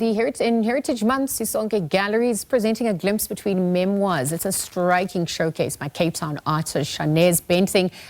in Heritage Month, Sisonke Gallery is presenting A Glimpse Between Memoirs. It's a striking showcase by Cape Town artists Shaunez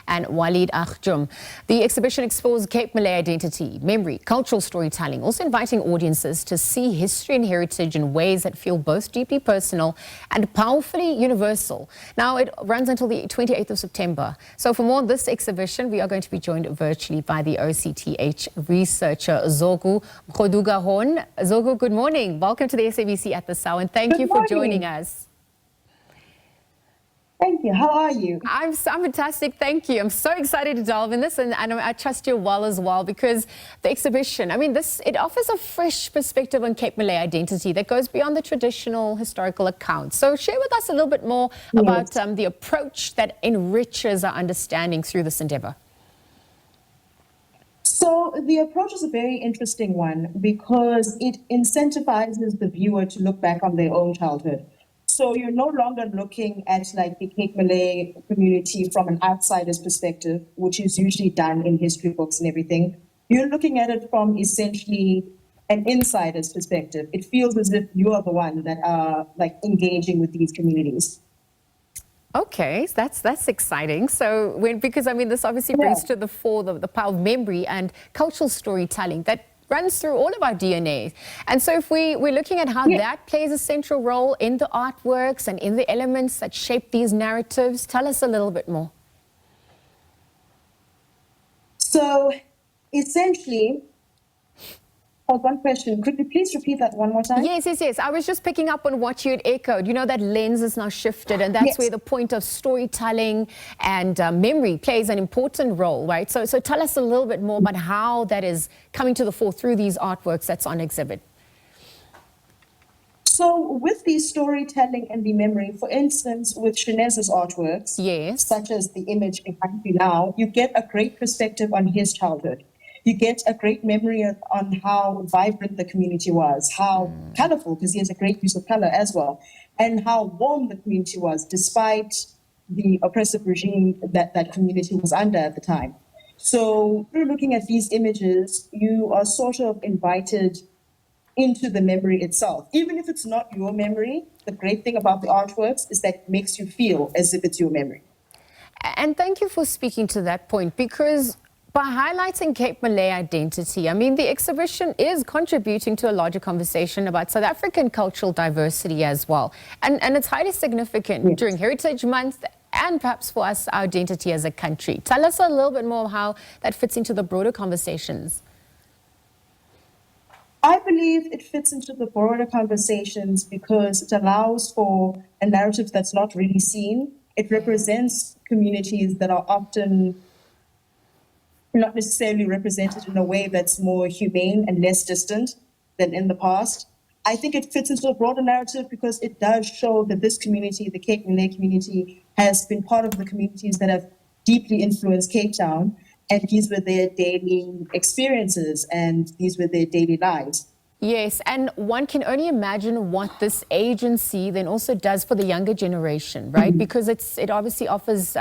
and Ahjum. The exhibition explores Cape Malay identity, memory, cultural storytelling, also inviting audiences to see history and heritage in ways that feel both deeply personal and powerfully universal. Now, it runs until the 28th of September. So for more on this exhibition, we are going to be joined virtually by the OCTH researcher Zoku Mgoduka-Horn. Zoku, good morning. Welcome to the SABC at the Sow, and thank you for joining us. Thank you. How are you? I'm fantastic. Thank you. I'm so excited to delve in this, and I trust you're well as well, because the exhibition, it offers a fresh perspective on Cape Malay identity that goes beyond the traditional historical accounts. So share with us a little bit more about the approach that enriches our understanding through this endeavor. So the approach is a very interesting one because it incentivizes the viewer to look back on their own childhood. So you're no longer looking at like the Cape Malay community from an outsider's perspective, which is usually done in history books and everything. You're looking at it from essentially an insider's perspective. It feels as if you are the one that are like engaging with these communities. Okay, that's exciting. So because this obviously brings to the fore the power of memory and cultural storytelling that runs through all of our DNA. And so if we're looking at how that plays a central role in the artworks and in the elements that shape these narratives, tell us a little bit more. So essentially, one question. Could you please repeat that one more time? Yes. I was just picking up on what you had echoed. You know, that lens is now shifted, and that's where the point of storytelling and memory plays an important role, right? So tell us a little bit more about how that is coming to the fore through these artworks that's on exhibit. So with the storytelling and the memory, for instance, with Shaunez's artworks, such as the image behind you now, you get a great perspective on his childhood. You get a great memory on how vibrant the community was, how colorful, because he has a great use of color as well, and how warm the community was, despite the oppressive regime that community was under at the time. So through looking at these images, you are sort of invited into the memory itself. Even if it's not your memory, the great thing about the artworks is that it makes you feel as if it's your memory. And thank you for speaking to that point, because by highlighting Cape Malay identity, the exhibition is contributing to a larger conversation about South African cultural diversity as well. And it's highly significant during Heritage Month and perhaps for us, our identity as a country. Tell us a little bit more how that fits into the broader conversations. I believe it fits into the broader conversations because it allows for a narrative that's not really seen. It represents communities that are often not necessarily represented in a way that's more humane and less distant than in the past. I think it fits into a broader narrative because it does show that this community, the Cape Malay community, has been part of the communities that have deeply influenced Cape Town, and these were their daily experiences and these were their daily lives. Yes, and one can only imagine what this agency then also does for the younger generation, right? Because it obviously offers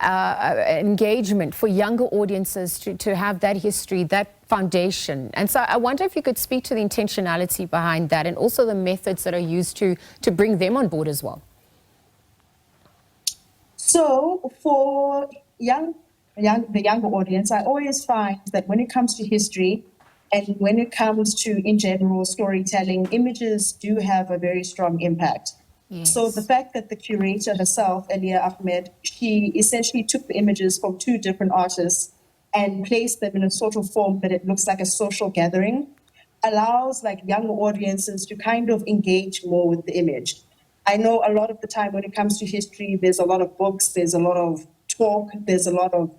engagement for younger audiences to have that history, that foundation. And so I wonder if you could speak to the intentionality behind that and also the methods that are used to bring them on board as well. So for the younger audience, I always find that when it comes to history, and when it comes to, in general, storytelling, images do have a very strong impact. So the fact that the curator herself, Ahjum, she essentially took the images from two different artists and placed them in a sort of form that it looks like a social gathering, allows like younger audiences to kind of engage more with the image. I know a lot of the time when it comes to history, there's a lot of books, there's a lot of talk, there's a lot of,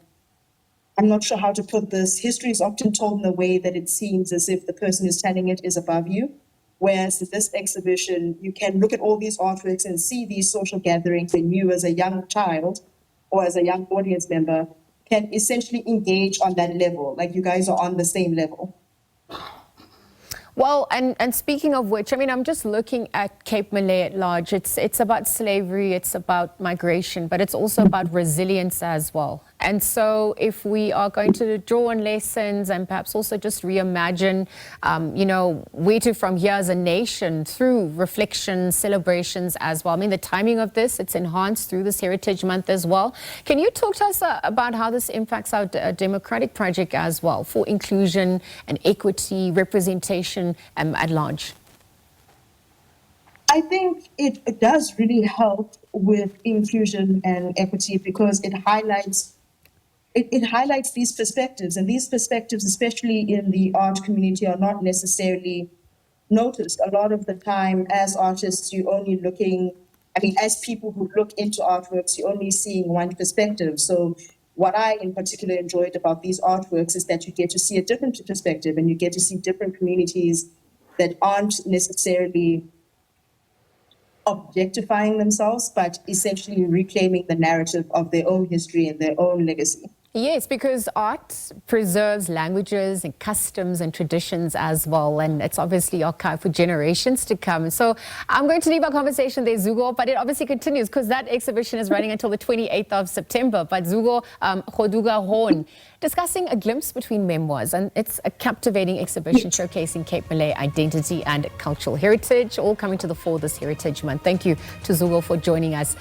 I'm not sure how to put this. History is often told in a way that it seems as if the person who's telling it is above you. Whereas in this exhibition, you can look at all these artworks and see these social gatherings, and you as a young child or as a young audience member can essentially engage on that level. Like you guys are on the same level. Well, and speaking of which, I'm just looking at Cape Malay at large. It's about slavery, it's about migration, but it's also about resilience as well. And so if we are going to draw on lessons and perhaps also just reimagine, where to from here as a nation through reflection, celebrations as well. I mean, the timing of this, it's enhanced through this Heritage Month as well. Can you talk to us about how this impacts our democratic project as well for inclusion and equity, representation at large? I think it does really help with inclusion and equity because it highlights these perspectives, and these perspectives, especially in the art community, are not necessarily noticed. A lot of the time as artists, you're only looking, as people who look into artworks, you're only seeing one perspective. So what I in particular enjoyed about these artworks is that you get to see a different perspective and you get to see different communities that aren't necessarily objectifying themselves, but essentially reclaiming the narrative of their own history and their own legacy. Yes, because art preserves languages and customs and traditions as well, and it's obviously archived for generations to come. So I'm going to leave our conversation there, Zoku, but it obviously continues because that exhibition is running until the 28th of September. But Zoku Mgoduka-Horn discussing A Glimpse Between Memoirs, and it's a captivating exhibition showcasing Cape Malay identity and cultural heritage, all coming to the fore this Heritage Month. Thank you to Zoku for joining us.